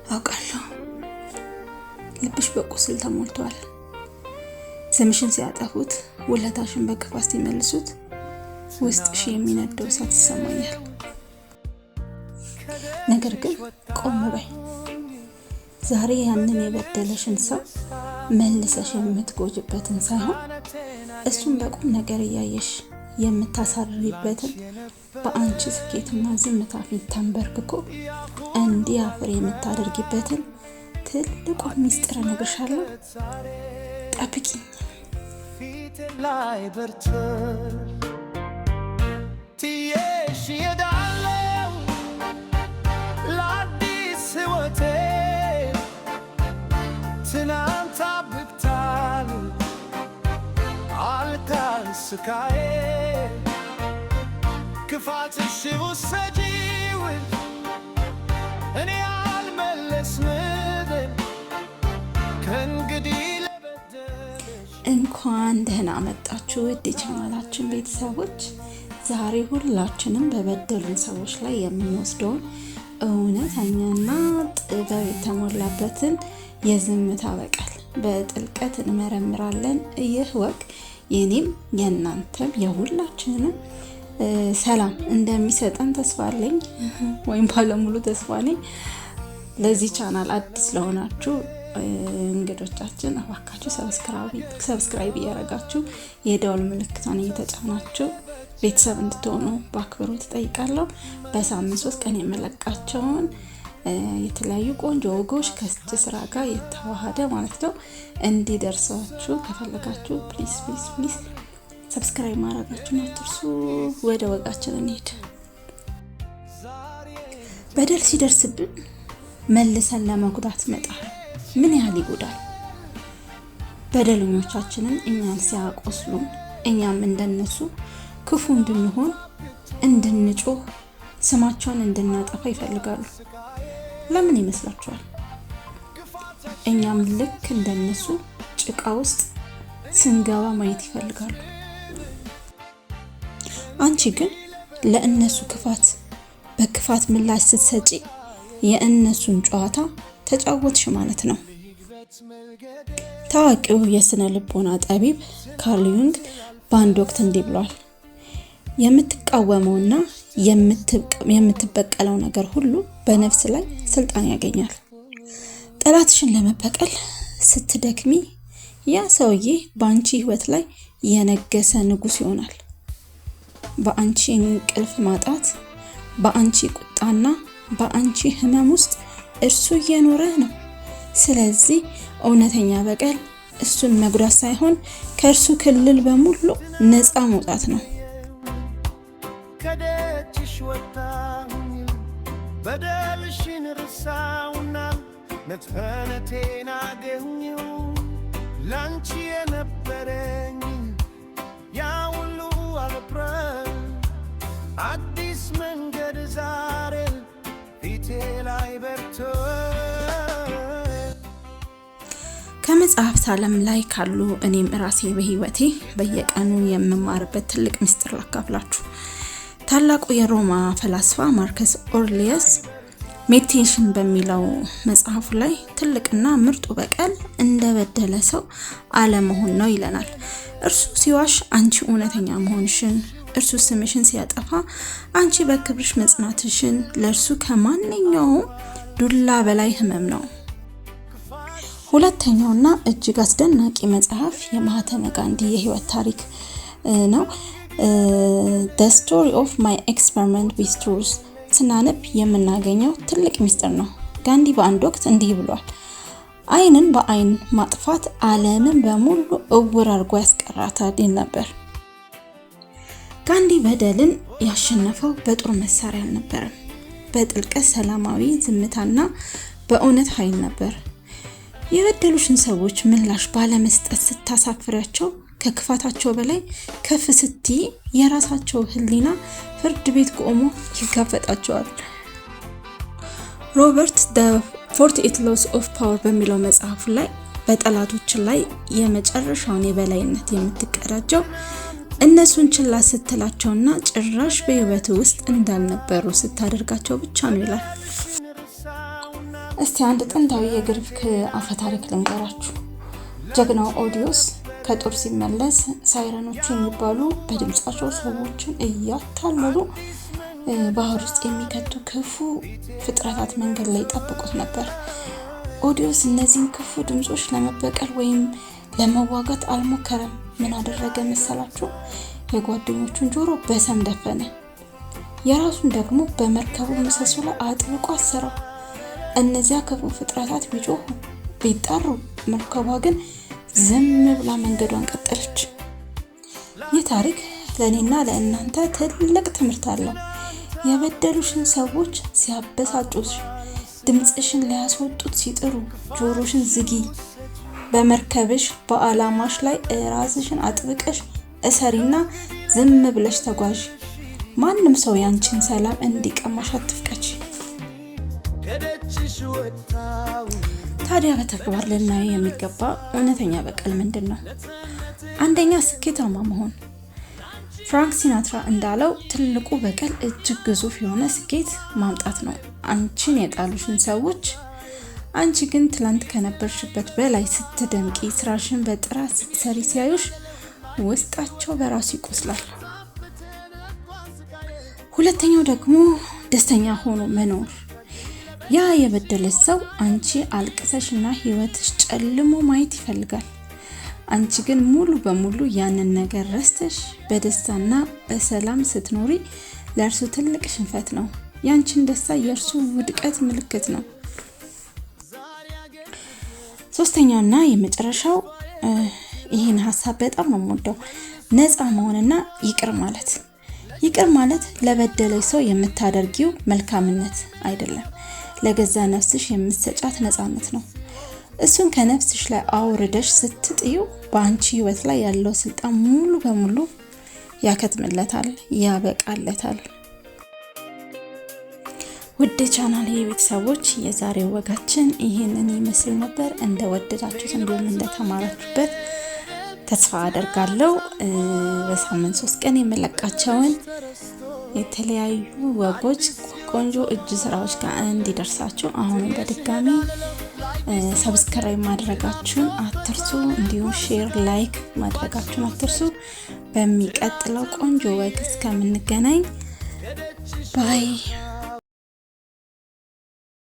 አውቃለሁ ልብሽ በቁስል ተሞልቷል። ስምሽን ሲያጠፉት ውለታሽን በክፋት ሲመልሱት ውስጥሽ የሚነደው እሳት ይሰማኛል። ነገር ግን ቆም በይ። ዛሬ ያንን የበደለሽን ሰው መልሰሽ የምትጎጅበትን ሳይሆን እሱን በቁም ነገር እያየሽ የምታሳርሪበትን በአንቺ ስኬትና ዝምታ ፊት ተንበርክኮ እንዲያፍር የምታደርጊበትን ትልቁን ሚስጥር እነግርሻለሁ። ጠብቂኝ። ፊት ላይ በርትር ትየሽ የዳለው ለአዲስ ሕይወቴ ትናንት አብቅታል አልቃል ስቃዬ ክፋትሽ ውሰጂው እኔ አልመለስም ከእንግዲህ ለበደለሽ። እንኳን ደህና መጣችሁ ውድ የቻናላችን ቤተሰቦች። ዛሬ ሁላችንም በበደሉን ሰዎች ላይ የምንወስደውን እውነተኛና ጥበብ የተሞላበትን የዝምታ በቀል በጥልቀት እንመረምራለን። ይህ ወግ የኔም የእናንተም የሁላችንም ሰላም እንደሚሰጠን ተስፋ አለኝ ወይም ባለሙሉ ተስፋ ነኝ። ለዚህ ቻናል አዲስ ለሆናችሁ እንግዶቻችን እባካችሁ ሰብስክራይብ እያደረጋችሁ የደወል ምልክቷን እየተጫናችሁ ቤተሰብ እንድትሆኑ በአክብሮት እጠይቃለሁ። በሳምንት 3 ቀን የመለቃቸውን የተለያዩ ቆንጆ ወጎች ከስጅ ስራ ጋር የተዋሃደ ማለት ነው እንዲደርሳችሁ ከፈለጋችሁ ፕሊዝ ሰብስክራይብ ማድረጋችሁን አትርሱ። ወደ ወጋችን እንሂድ። በደል ሲደርስብን መልሰን ለመጉዳት መጣር ምን ያህል ይጎዳል? በደለኞቻችንን እኛን ሲያቆስሉ እኛም እንደነሱ ክፉ እንድንሆን እንድንጮህ ስማቸውን እንድናጠፋ ይፈልጋሉ። ለምን ይመስላችኋል? እኛም ልክ እንደነሱ ጭቃ ውስጥ ስንገባ ማየት ይፈልጋሉ። አንቺ ግን ለእነሱ ክፋት በክፋት ምላሽ ስትሰጪ የእነሱን ጨዋታ ተጫወትሽ ማለት ነው። ታዋቂው የስነ ልቦና ጠቢብ ካርል ዩንግ በአንድ ወቅት እንዲህ ብሏል። የምትቃወመውና የምትበቀለው ነገር ሁሉ በነፍስ ላይ ስልጣን ያገኛል። ጠላትሽን ለመበቀል ስትደክሚ ያ ሰውዬ በአንቺ ህይወት ላይ የነገሰ ንጉስ ይሆናል። በአንቺ እንቅልፍ ማጣት፣ በአንቺ ቁጣና በአንቺ ህመም ውስጥ እርሱ እየኖረ ነው። ስለዚህ እውነተኛ በቀል እሱን መጉዳት ሳይሆን ከእርሱ ክልል በሙሉ ነፃ መውጣት ነው። ከደጅሽ ወጣሁኝ በደልሽን ረሳውና ነፃነቴን አገኘሁ ላንቺ የነበረኝ ያ ሁሉ አልፕረ አዲስ መንገድ ዛሬ ፊቴ ላይ በርቶ። ከመጽሐፍት ዓለም ላይ ካሉ እኔም ራሴ በህይወቴ በየቀኑ የምማርበት ትልቅ ምስጢር ላካፍላችሁ። ታላቁ የሮማ ፈላስፋ ማርከስ ኦሬሊየስ ሜዲቴሽን በሚለው መጽሐፉ ላይ ትልቅና ምርጡ በቀል እንደበደለ ሰው አለመሆን ነው ይለናል። እርሱ ሲዋሽ አንቺ እውነተኛ መሆንሽን፣ እርሱ ስምሽን ሲያጠፋ አንቺ በክብርሽ መጽናትሽን ለእርሱ ከማንኛውም ዱላ በላይ ህመም ነው። ሁለተኛውና እጅግ አስደናቂ መጽሐፍ የማህተመ ጋንዲ የህይወት ታሪክ ነው። The story of my experiment with truth ስናነብ የምናገኘው ትልቅ ሚስጥር ነው። ጋንዲ በአንድ ወቅት እንዲህ ብሏል። አይንን በአይን ማጥፋት ዓለምን በሙሉ እውር አድርጎ ያስቀራታል ነበር። ጋንዲ በደልን ያሸነፈው በጦር መሳሪያ አልነበረም፣ በጥልቀት ሰላማዊ ዝምታና በእውነት ኃይል ነበር። የበደሉሽን ሰዎች ምላሽ ባለመስጠት ስታሳፍሪያቸው ከክፋታቸው በላይ ከፍ ስትይ የራሳቸው ህሊና ፍርድ ቤት ቆሞ ይጋፈጣቸዋል። ሮበርት the 48 laws of power በሚለው መጽሐፉ ላይ በጠላቶች ላይ የመጨረሻውን የበላይነት የምትቀዳጀው እነሱን ችላ ስትላቸውና ጭራሽ በህይወት ውስጥ እንዳልነበሩ ስታደርጋቸው ብቻ ነው ይላል። እስቲ አንድ ጥንታዊ የግሪክ አፈ ታሪክ ልንገራችሁ። ጀግናው ኦዲዮስ ከጦር ሲመለስ ሳይረኖቹ የሚባሉ በድምጻቸው ሰዎችን እያታለሉ ባህር ውስጥ የሚከቱ ክፉ ፍጥረታት መንገድ ላይ ጠብቁት ነበር። ኦዲዮስ እነዚህን ክፉ ድምጾች ለመበቀል ወይም ለመዋጋት አልሞከረም። ምን አደረገ መሰላችሁ? የጓደኞቹን ጆሮ በሰም ደፈነ። የራሱን ደግሞ በመርከቡ ምሰሶ ላይ አጥብቆ አሰረው። እነዚያ ክፉ ፍጥረታት ቢጮሁ ቢጣሩ፣ መርከቧ ግን ዝም ብላ መንገዷን ቀጠለች። ይህ ታሪክ ለእኔና ለእናንተ ትልቅ ትምህርት አለው። የበደሉሽን ሰዎች ሲያበሳጩሽ፣ ድምጽሽን ሊያስወጡት ሲጥሩ ጆሮሽን ዝጊ። በመርከብሽ በአላማሽ ላይ ራስሽን አጥብቀሽ እሰሪና ዝም ብለሽ ተጓዥ። ማንም ሰው ያንቺን ሰላም እንዲቀማሽ አትፍቀጂ። ታዲያ በተግባር ልናየው የሚገባ እውነተኛ በቀል ምንድነው? አንደኛ፣ ስኬታማ መሆን። ፍራንክ ሲናትራ እንዳለው ትልቁ በቀል እጅግ ግዙፍ የሆነ ስኬት ማምጣት ነው። አንቺን የጣሉሽን ሰዎች አንቺ ግን ትላንት ከነበርሽበት በላይ ስትደምቂ፣ ስራሽን በጥራት ስትሰሪ ሲያዩሽ ውስጣቸው በራሱ ይቆስላል። ሁለተኛው ደግሞ ደስተኛ ሆኖ መኖር። ያ የበደለሽ ሰው አንቺ አልቅሰሽና ህይወትሽ ጨልሞ ማየት ይፈልጋል። አንቺ ግን ሙሉ በሙሉ ያንን ነገር ረስተሽ በደስታና በሰላም ስትኖሪ ለእርሱ ትልቅ ሽንፈት ነው። ያንቺን ደስታ የእርሱ ውድቀት ምልክት ነው። ሶስተኛውና የመጨረሻው ይህን ሀሳብ በጣም ነው የምወደው፣ ነፃ መሆንና ይቅር ማለት። ይቅር ማለት ለበደለሽ ሰው የምታደርጊው መልካምነት አይደለም፣ ለገዛ ነፍስሽ የምትሰጫት ነፃነት ነው። እሱን ከነፍስሽ ላይ አውርደሽ ስትጥዩ በአንቺ ህይወት ላይ ያለው ስልጣን ሙሉ በሙሉ ያከትምለታል፣ ያበቃለታል። ውድ ቻናል ቤተሰቦች የዛሬው ወጋችን ይሄንን ይመስል ነበር። እንደወደዳችሁት እንዲሁም እንደተማራችሁበት ተስፋ አደርጋለሁ። በሳምንት 3 ቀን የመለቃቸውን የተለያዩ ወጎች ቆንጆ እጅ ስራዎች ጋር እንዲደርሳችሁ አሁንም በድጋሚ ሰብስክራይብ ማድረጋችሁን አትርሱ። እንዲሁም ሼር፣ ላይክ ማድረጋችሁን አትርሱ። በሚቀጥለው ቆንጆ ወግ እስከምንገናኝ ባይ